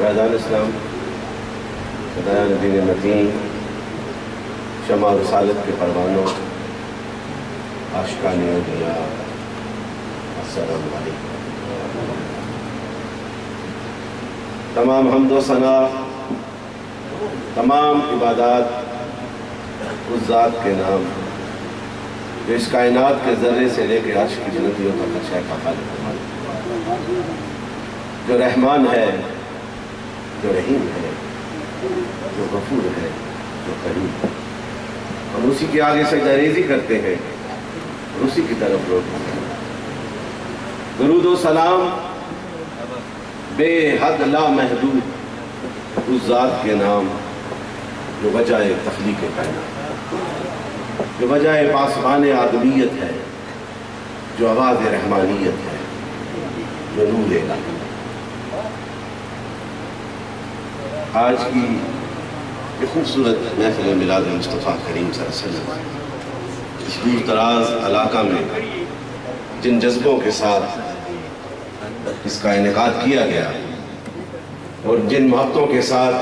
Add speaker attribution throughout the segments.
Speaker 1: رازان اسلام، خدایان دین متین، شمع رسالت کے پروانوں، عاشقان اولیاء، السلام علیکم۔ تمام حمد و ثنا، تمام عبادات اس ذات کے نام جو اس کائنات کے ذرے سے لے کے عرش کی جنتیوں تک کا شے کا خالق ہے، جو رحمان ہے، جو رحیم ہے، جو غفور ہے، جو کریم ہے۔ ہم اسی کے آگے سجدہ ریزی کرتے ہیں اور اسی کی طرف لوٹتے ہیں۔ درود و سلام بے حد لا محدود اس ذات کے نام جو وجہ تخلیق کائنات، جو وجہ پاسبان آدمیت ہے، جو آواز رحمانیت ہے، جو نور الہی۔ آج کی یہ خوبصورت محفل میلاد مصطفیٰ کریم صلی اللہ علیہ وسلم اس دور دراز علاقہ میں جن جذبوں کے ساتھ اس کا انعقاد کیا گیا اور جن محبتوں کے ساتھ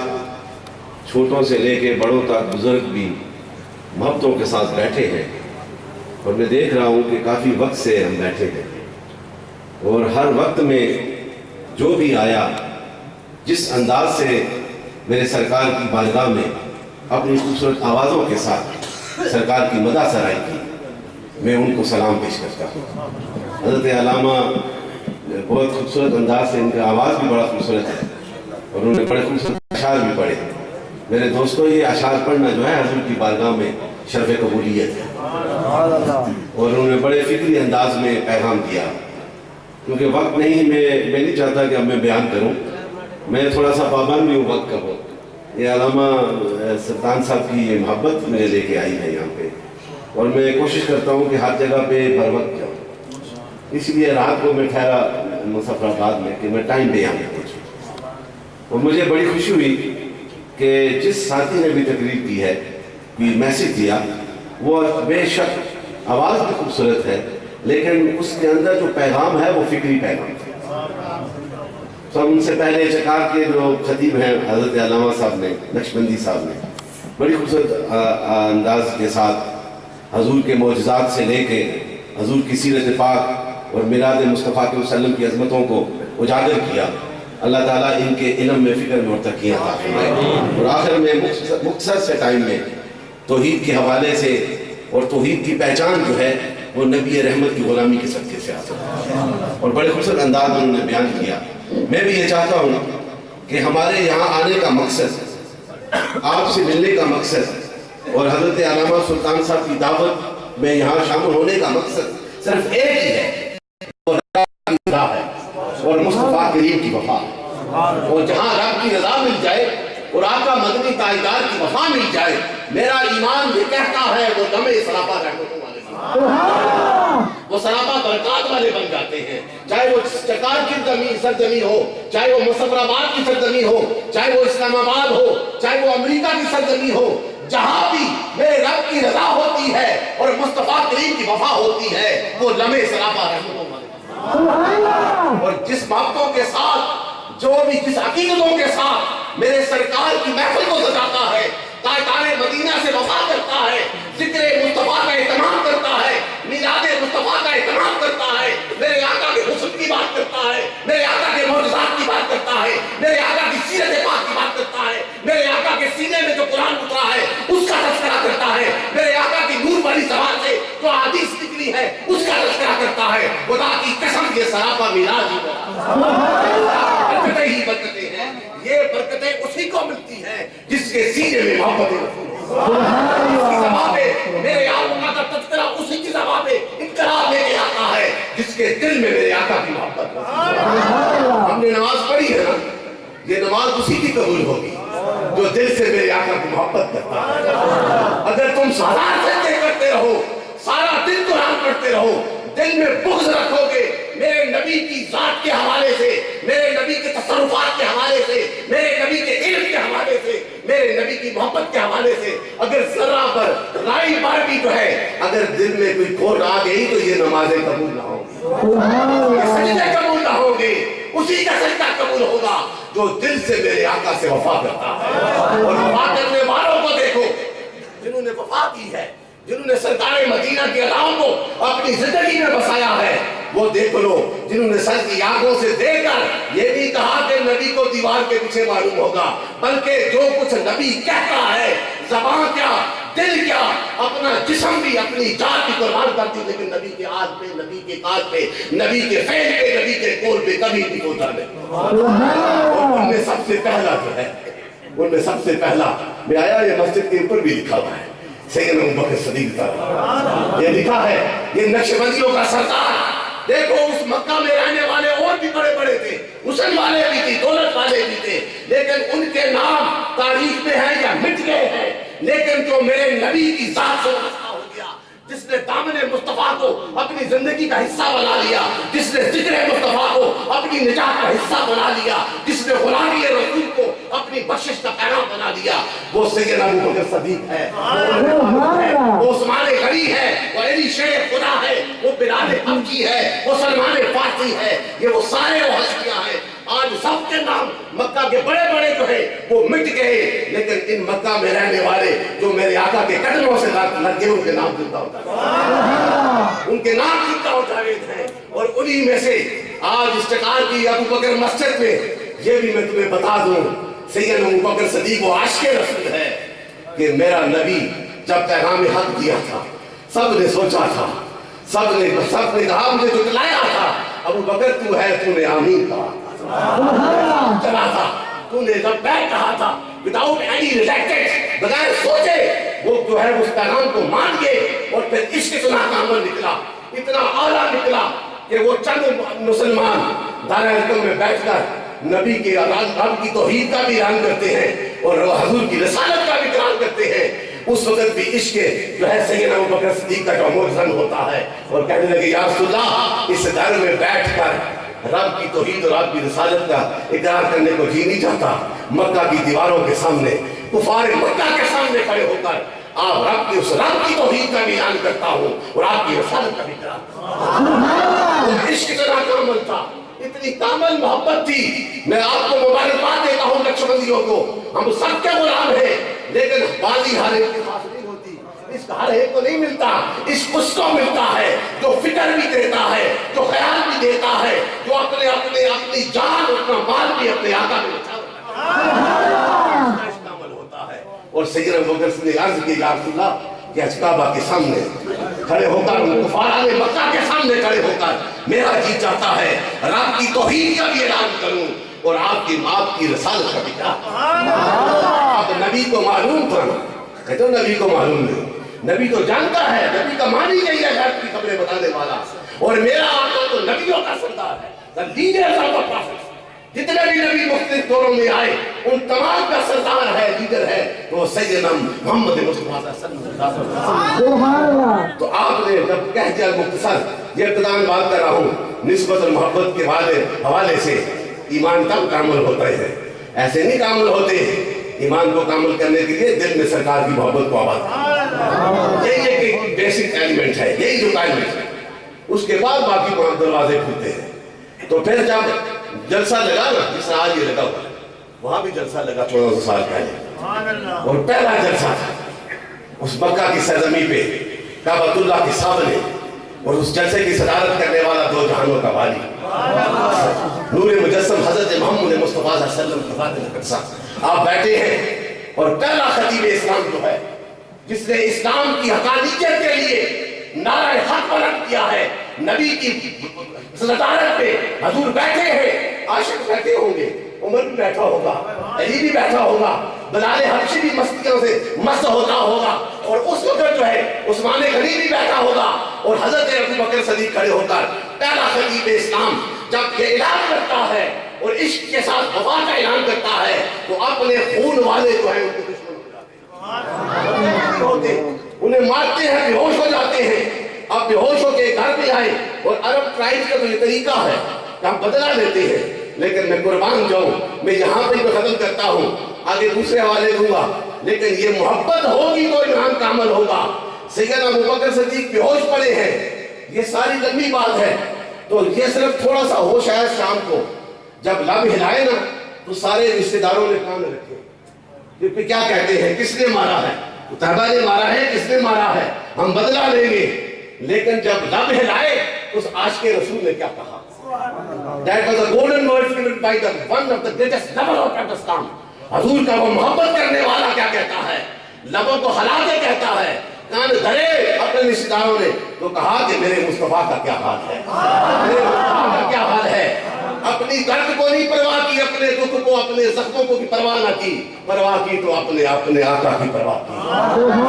Speaker 1: چھوٹوں سے لے کے بڑوں تک بزرگ بھی محبتوں کے ساتھ بیٹھے ہیں، اور میں دیکھ رہا ہوں کہ کافی وقت سے ہم بیٹھے ہیں اور ہر وقت میں جو بھی آیا جس انداز سے میرے سرکار کی بارگاہ میں اپنی خوبصورت آوازوں کے ساتھ سرکار کی مدح سرائی کی، میں ان کو سلام پیش کرتا ہوں۔ حضرت علامہ بہت خوبصورت انداز سے، ان کا آواز بھی بڑا خوبصورت ہے اور انہوں نے بڑے خوبصورت اشعار بھی پڑھے۔ میرے دوستوں، یہ اشعار پڑھنا جو ہے حضور کی بارگاہ میں شرف قبولیت ہے، اور انہوں نے بڑے فکری انداز میں پیغام دیا۔ کیونکہ وقت نہیں، میں نہیں چاہتا کہ اب میں بیان کروں، میں تھوڑا سا پابند بھی ہوں وقت کا بہت۔ یہ علامہ سلطان صاحب کی یہ محبت مجھے لے کے آئی ہے یہاں پہ، اور میں کوشش کرتا ہوں کہ ہر جگہ پہ بر وقت جاؤں، اس لیے رات کو میں ٹھہرا مظفرآباد میں کہ میں ٹائم پہ یہاں پہنچوں۔ اور مجھے بڑی خوشی ہوئی کہ جس ساتھی نے بھی تقریر کی ہے، کوئی میسیج دیا، وہ بے شک آواز بھی خوبصورت ہے، لیکن اس کے اندر جو پیغام ہے وہ فکری پیغام ہے۔ سب ان سے پہلے چکار کے جو خطیب ہیں حضرت علامہ صاحب نے، نقشبندی صاحب نے بڑی خوبصورت انداز کے ساتھ حضور کے معجزات سے لے کے حضور کی سیرت پاک اور میلاد مصطفیٰ کے وسلم کی عظمتوں کو اجاگر کیا۔ اللہ تعالیٰ ان کے علم میں، فکر میں اور ترقی عطا فرمائے، اور آخر میں مختصر سے ٹائم میں توحید کے حوالے سے اور توحید کی پہچان جو ہے وہ نبی رحمت کی غلامی کے صدقے سے حاصل ہے، اور بڑے خوبصورت انداز میں انہوں نے بیان کیا۔ میں بھی یہ چاہتا ہوں کہ ہمارے یہاں آنے کا مقصد، آپ سے ملنے کا مقصد اور حضرت علامہ سلطان صاحب کی دعوت میں یہاں شامل ہونے کا مقصد صرف ایک ہی ہے، اور رب کی رضا ہے اور مصطفیٰ کریم کی وفا۔ اور جہاں رب کی رضا مل جائے اور آقا مدنی تاجدار کی وفا مل جائے، میرا ایمان یہ کہتا ہے وہ دم سراپا رحمتوں والے وہ سراپا برکات والے بن جاتے ہیں۔ چاہے وہ چکار کی سرزمین ہو، چاہے وہ مظفرآباد کی سرزمین ہو، چاہے وہ اسلام آباد ہو، چاہے وہ امریکہ کی سرزمین ہو، جہاں بھی میرے رب کی رضا ہوتی ہے اور مصطفیٰ کریم کی وفا ہوتی ہے، وہ لمحے سراپا رحمتوں والے۔ اور جس محبتوں کے ساتھ، جو بھی جس عقیدتوں کے ساتھ میرے سرکار کی محفل کو سجاتا ہے، تاجدار مدینہ سے وفا کرتا ہے، ذکر مصطفیٰ کا اہتمام کرتا ہے، میلاد مصطفیٰ کا اہتمام کرتا ہے، میرے آقا کے حسن کی بات کرتا ہے، میرے آقا کے معجزات کی بات کرتا ہے، میرے آقا کی سیرت پاک کی بات کرتا ہے، میرے آقا کے سینے میں جو قرآن اترا ہے اس کا تذکرہ کرتا ہے، میرے آقا کی نور والی زبان سے جو حدیث نکلی ہے اس کا تذکرہ کرتا ہے، خدا کی قسم یہ سراپا میلاد ہی برکتیں ہی برکتیں ہیں۔ یہ برکتیں اسی کو ملتی ہیں جس کے سینے میں محبت رسول میرے آقا کا تذکرہ اسی کی زبان پہ انقلاب لے کے آتا ہے جس کے دل میں میرے آقا کی محبت ہے۔ ہم نے نماز پڑھی ہے نا، یہ نماز اسی کی قبول ہوگی جو دل سے میرے آقا کی محبت کرتا ہے۔ اگر تم سارا سجدے کرتے رہو، سارا دن قرآن پڑھتے رہو، دل میں بغض رکھو گے میرے نبی کی ذات کے حوالے سے، میرے نبی کے تصرفات کے حوالے سے، میرے نبی کے علم کے حوالے سے، میرے نبی کی محبت کے حوالے سے، اگر ذرہ پر رائی بار بھی جو ہے اگر دل میں کوئی کھوٹ آ گئی تو یہ نمازیں قبول نہ ہوں، یہ سجدے قبول نہ سجدہ ہوں گے اسی کا سجدہ قبول ہوگا جو دل سے میرے آقا سے وفا کرتا ہے. اور وفا کرنے والوں کو دیکھو جنہوں نے وفا کی ہے, جنہوں نے سرکار مدینہ کی اداؤں کو اپنی زندگی میں بسایا ہے, وہ دیکھ لو جنہوں نے سر کی آنکھوں سے دیکھ کر یہ نہیں کہا کہ نبی کو دیوار کے پیچھے معلوم ہوگا, بلکہ جو کچھ نبی کہتا ہے, زبان کیا دل کیا, اپنا جسم بھی اپنی جان بھی قربان کرتی, لیکن نبی کے آج پہ, نبی کے کاج پہ, نبی کے فعل پہ, نبی کے قول پہ کبھی بھی پہنچا نہیں. اور ان میں سب سے پہلا جو ہے, ان میں سب سے پہلا میں آیا, یہ مسجد کے اوپر بھی لکھا ہوا ہے سیدنا ابوبکر صدیق کا, یہ لکھا ہے, یہ نقشبندیوں کا سردار. دیکھو اس مکہ میں رہنے والے اور بھی بڑے بڑے تھے, حسن والے بھی تھے, دولت والے بھی تھے, لیکن ان کے نام تاریخ میں ہیں یا مٹ گئے ہیں. لیکن جو میرے نبی کی ذات سے وابستہ ہو گیا, جس نے دامن مصطفیٰ کو اپنی زندگی کا حصہ بنا لیا, جس نے ذکر مصطفیٰ کو اپنی نجات کا حصہ بنا لیا, جس نے غلامی رسول کو اپنی بخشش کا پیغام بنا دیا, وہ سیدنا ابوبکر صدیق ہے, وہ عثمان غنی ہے, وہ علی شیر خدا ہے, وہ بلال حبشی ہے, وہ سلمان فارسی ہے. یہ وہ سارے وہ ہستیاں ہیں. آج سب کے نام مکہ کے بڑے بڑے جو ہیں وہ مٹ گئے, لیکن ان مکہ میں رہنے والے جو میرے آقا کے قدموں سے لگ گئے, ان کے نام زندہ ہوتا, ان کے نام زندہ ہو جاوید ہیں. اور انہی میں سے آج استقرار کی ابوبکر مسجد میں, یہ بھی میں تمہیں بتا دوں, سیدنا ابوبکر صدیق وہ عاشق رسول ہے کہ میرا نبی جب پیغام حق دیا تھا, سب نے سوچا تھا, سب نے کہا مجھے جھٹلایا تھا, ابوبکر تو ہے, تو نے آمین کہا چلا تھا, تو نے جب بیٹھ کہا تھا without any reluctance, بغیر سوچے وہ جو ہے اس پیغام کو مان گئے. اور پھر عشق اتنا کامل نکلا, اتنا اعلیٰ نکلا کہ وہ چند مسلمان دارالحکم میں بیٹھ کر نبی کے رب کی توحید کا بھی اعلان کرتے ہیں اور حضور کی رسالت کا بھی اعلان کرتے ہیں. اس وقت بھی عشق جو ہے سیدنا ابوبکر صدیق کا جو معجزہ ہوتا ہے, اور کہنے لگے یا رسول اللہ, اس گھر میں بیٹھ کر رب کی توحید اور رب کی رسالت کا اقرار کرنے کو جی نہیں چاہتا. مکہ کی دیواروں کے سامنے, کفار مکہ کے سامنے کھڑے ہو کر آپ رب کی اس رب کی توحید کا بھی اعلان کرتا ہوں اور آپ کی رسالت کا بھی اقرار. عشق اتنا کامل تھا, اتنی کامل محبت تھی. میں آپ کو مبارکباد دیتا ہوں نقشبندیوں کو, ہم سب کے غلام ہیں, لیکن بازی ہر ایک کے پاس نہیں ہوتی. اس کا ہر ایک کو نہیں ملتا, اس کو ملتا ہے جو فکر بھی دیتا ہے, جو خیال بھی دیتا ہے, جو اپنی جان اپنا مال بھی اپنے آقا میں شامل ہوتا ہے. اور سیدنا ابوبکر صدیق عرض کی یا رسول اللہ کہ کعبہ کے سامنے کھڑے ہو کر, کفار مکہ کے سامنے کھڑے ہو کر میرا جی چاہتا ہے رب کی توحید کا بھی اعلان کروں اور آپ کی رسالت کا بھی اعلان. اب نبی کو معلوم تھا, کہتے ہو نبی کو معلوم نہیں, نبی تو جانتا ہے, نبی کا معنی یہی ہے غیب کی خبریں بتانے والا, اور میرا آقا تو نبیوں کا سردار ہے, the leaders of the prophets. جتنے بھی نبی مختلف دوروں میں آئے ان تمام کا سردار ہے, لیڈر ہے, تو سیدنا محمد مصطفیٰ صلی اللہ علیہ وسلم. تو آپ نے جب کہہ دیا مختصر, یہ ابتدا میں بات کر رہا ہوں نسبت اور محبت کے حوالے سے, ایمان تب کامل ہوتا ہے, ایسے نہیں کامل ہوتے. ایمان کو کامل کرنے کے لیے دل میں سرکار کی محبت کو آباد, یہی ایک بیسک ایلیمنٹ ہے, یہی جو ایلیمنٹ ہے. اس کے بعد باقی دروازے کھلتے ہیں. تو پھر جب جلسہ لگا نا, جس طرح آج یہ لگا ہوا ہے, وہاں بھی جلسہ لگا 1400 سال پہلے, اور پہلا جلسہ تھا اس مکہ کی سرزمین پہ کعبۃ اللہ کے سامنے, اور اس جلسے کی صدارت کرنے والا دو جہانوں کا والی نور مجسم حضرت محمد مصطفیٰ صلی اللہ علیہ وسلم کی فاطمہ قدسہ, آپ بیٹھے ہیں. اور پہلا خطیب اسلام جو ہے, جس نے اسلام کی حقانیت کے لیے نعرہ حق بلند کیا ہے, نبی کی صدارت پہ حضور بیٹھے ہیں, عاشق بیٹھے ہوں گے, عمر بھی بیٹھا ہوگا, علی بھی بیٹھا ہوگا, بلال حبشی بھی مستیوں سے مست ہوتا ہوگا, اور اس وقت جو ہے عثمان غنی بھی بیٹھا ہوگا, اور حضرت ابوبکر صدیق کھڑے ہو کر پہلا خطیب اسلام جب یہ اعلان کرتا ہے اور عشق کے ساتھ وفا کا اعلان کرتا ہے, تو اپنے خون والے جو ہیں ان کو دشمن ہو جاتے ہیں, انہیں مارتے ہیں, بے ہوش ہو جاتے ہیں. اب بے ہوش ہو کے گھر میں آئے, اور عرب ٹرائب کا تو یہ طریقہ ہے کہ ہم بدلا لیتے ہیں, لیکن میں قربان جاؤں, میں یہاں پہ بھی ختم کرتا ہوں, آگے دوسرے حوالے دوں گا, لیکن یہ محبت ہوگی تو ایمان کامل ہوگا. سیدنا ابوبکر صدیق بے ہوش پڑے ہیں, یہ ساری لمبی بات ہے, تو یہ صرف تھوڑا سا ہو شاید شام کو جب لب ہلائے نا تو سارے رشتہ داروں نے کان رکھے کہ کیا کہتے ہیں, کس نے مارا ہے, طیبہ نے مارا ہے, کس نے مارا ہے, ہم بدلہ لیں گے. لیکن جب لب ہلائے اس عاشق رسول نے کیا کہا, that was the golden words given by the one of the greatest lover of Pakistan. حضور کا وہ محبت کرنے والا کیا کہتا ہے, لبوں کو ہلا کے کہتا ہے, کان دھرے اپنے رشتہ داروں نے تو کہا کہ میرے مصطفیٰ کا کیا حال ہے, میرے مصطفیٰ کا کیا حال ہے. اپنی درد کو نہیں پرواہ کی, اپنے دکھ کو, اپنے زخموں کو بھی پرواہ نہ کی, پرواہ کی تو اپنے آقا کی پرواہ کی.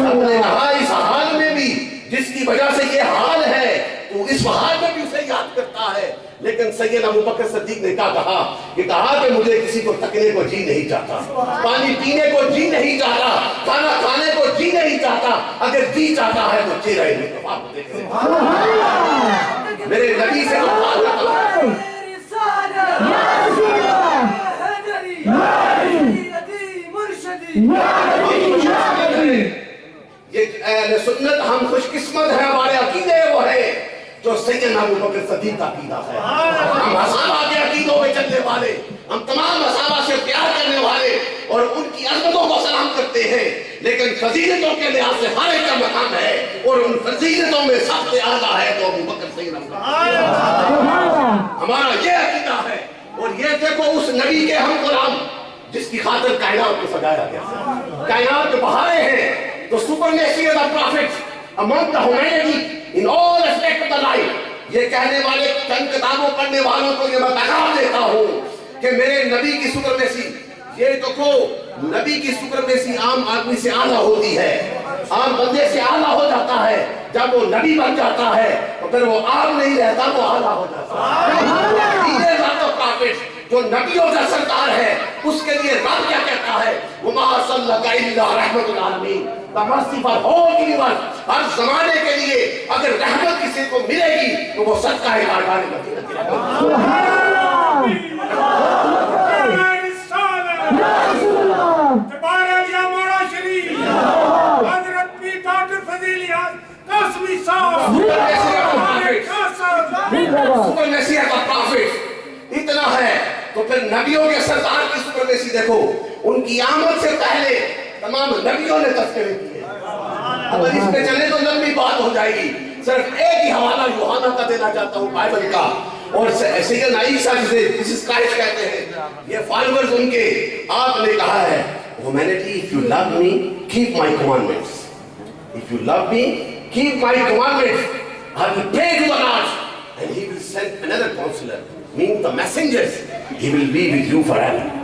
Speaker 1: اپنے کہا اس حال میں بھی جس کی وجہ سے یہ حال ہے تو اس حال میں بھی اسے یاد کرتا ہے. لیکن سیدنا ابوبکر صدیق نے کیا کہا کہ مجھے کسی کو تکنے کو جی نہیں چاہتا, پانی پینے کو جی نہیں چاہتا, کھانا کھانے کو جی نہیں چاہتا, اگر جی چاہتا ہے تو چہرہ مصطفیٰ کو دیکھے. میرے نبی سے یہ اہل سنت ہم خوش قسمت ہیں, ہمارے عقیدے وہ ہے جو سیدنا ابوبکر صدیق کا عقیدہ ہے. ہم صحابہ کے عقیدوں میں چلنے والے, ہم تمام صحابہ سے پیار کرنے والے اور ان کی عظمتوں کو سلام کرتے ہیں. لیکن فضیلتوں کے لحاظ سے ہر ایک کا مقام ہے اور ان فضیلتوں میں سب سے اعلیٰ ہے تو ابوبکر سیدنا. ہمارا یہ عقیدہ ہے. اور یہ دیکھو اس نبی کے ہم غلام جس کی خاطر کائنات کو سجایا گیا. کائنات کے بہارے ہیں تو supremacy of the prophets among the humanity in all aspects of the life. یہ کہنے والے چند کتابوں پڑھنے والوں کو یہ میں پیغام دیتا ہوں کہ میرے نبی کی سپرمیسی, یہ دیکھو نبی کی سپرمیسی عام آدمی سے اعلیٰ ہوتی ہے, عام بندے سے اعلیٰ ہو جاتا ہے. جب وہ نبی بن جاتا ہے تو پھر وہ عام نہیں رہتا, وہ اعلیٰ ہو جاتا ہے. جو نبیوں کا سردار ہے اس کے لیے رب کیا کہتا ہے, وَمَا صَلَّكَ إِلَّا رَحْمَةُ الْعَالَمِينَ, the merciful whole universe. ہر زمانے کے لیے اگر رحمت کسی کو ملے گی تو وہ صدقہ کارگار مدینہ کی رحمت. سپرمیسی آف دی پروفٹ اتنا ہے تو پھر نبیوں کے سردار کی سپرمیسی دیکھو. ان کی آمد سے پہلے تمام نبیوں نے تذکرے کیے. اگر اس پہ چلے تو لمبی بات ہو جائے گی. صرف ایک ہی حوالہ یوحنا کا دینا چاہتا ہوں بائبل کا, اور سیدنا عیسیٰ جسے جسس کرائسٹ کہتے ہیں, یہ فالوورز ان کے. آپ نے کہا ہے humanity, if you love me, keep my commandments. If you love me, keep my commandments. I will pray to the Lord and he will send another counselor, meaning the messengers. He will be with you forever.